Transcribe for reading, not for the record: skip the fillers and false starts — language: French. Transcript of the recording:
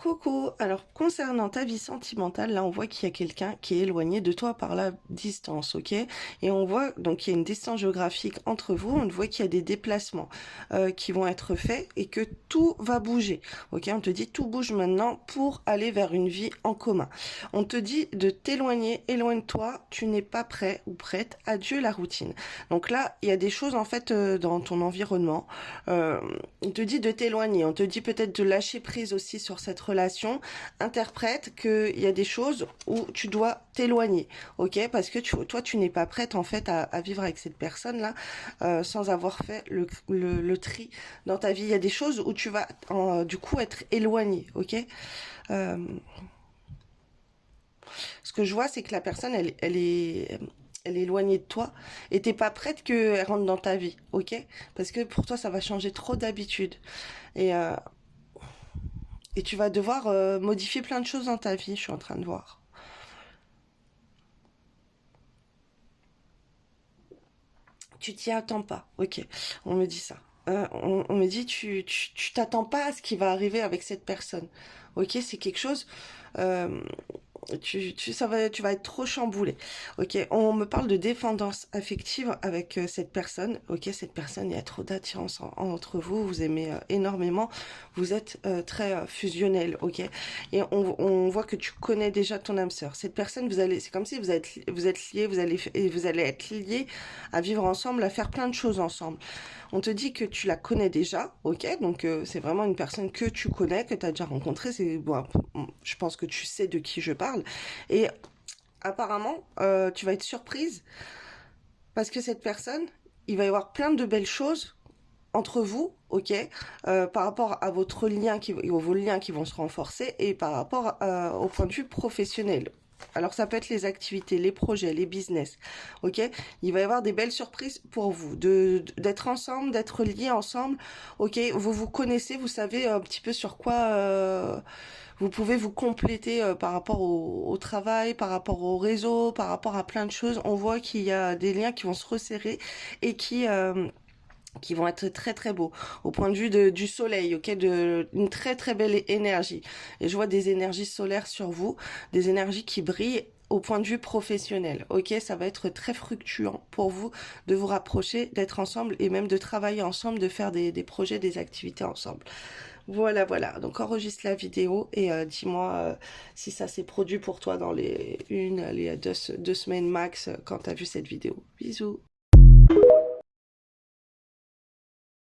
Coucou, alors concernant ta vie sentimentale, là on voit qu'il y a quelqu'un qui est éloigné de toi par la distance, ok? Et on voit donc qu'il y a une distance géographique entre vous, on voit qu'il y a des déplacements qui vont être faits et que tout va bouger, ok? On te dit tout bouge maintenant pour aller vers une vie en commun. On te dit de t'éloigner, éloigne-toi, tu n'es pas prêt ou prête, adieu la routine. Donc là, il y a des choses en fait dans ton environnement, on te dit de t'éloigner, on te dit peut-être de lâcher prise aussi sur cette relation. Interprète qu'il y a des choses où tu dois t'éloigner, ok? Parce que toi, tu n'es pas prête en fait à vivre avec cette personne-là sans avoir fait le tri dans ta vie. Il y a des choses où tu vas du coup être éloigné, ok? Euh, Ce que je vois, c'est que la personne, elle est éloignée de toi et t'es pas prête qu'elle rentre dans ta vie, ok? Parce que pour toi, ça va changer trop d'habitude. Et, euh, et tu vas devoir modifier plein de choses dans ta vie, je suis en train de voir. Tu t'y attends pas, ok? On me dit ça. On me dit tu t'attends pas à ce qui va arriver avec cette personne, ok? C'est quelque chose. euh, tu vas être trop chamboulé. Ok, on me parle de dépendance affective avec cette personne. Ok, cette personne, il y a trop d'attirance entre vous, vous aimez énormément, vous êtes très fusionnel. Ok, et on voit que tu connais déjà ton âme sœur. Cette personne, c'est comme si vous êtes liés, vous allez être liés à vivre ensemble, à faire plein de choses ensemble. On te dit que tu la connais déjà, ok, donc c'est vraiment une personne que tu connais, que tu as déjà rencontrée. C'est bon, je pense que tu sais de qui je parle. Et apparemment, tu vas être surprise parce que cette personne, il va y avoir plein de belles choses entre vous, ok, par rapport à vos liens qui vont se renforcer et par rapport au point de vue professionnel. Alors ça peut être les activités, les projets, les business, ok. Il va y avoir des belles surprises pour vous, d'être ensemble, d'être liés ensemble, ok. Vous vous connaissez, vous savez un petit peu sur quoi vous pouvez vous compléter par rapport au travail, par rapport au réseau, par rapport à plein de choses. On voit qu'il y a des liens qui vont se resserrer et qui vont être très très beaux au point de vue du soleil, ok, une très très belle énergie. Et je vois des énergies solaires sur vous, des énergies qui brillent au point de vue professionnel, ok, ça va être très fructueux pour vous de vous rapprocher, d'être ensemble et même de travailler ensemble, de faire des projets, des activités ensemble. Voilà, voilà. Donc enregistre la vidéo et dis-moi si ça s'est produit pour toi dans les deux semaines max quand tu as vu cette vidéo. Bisous.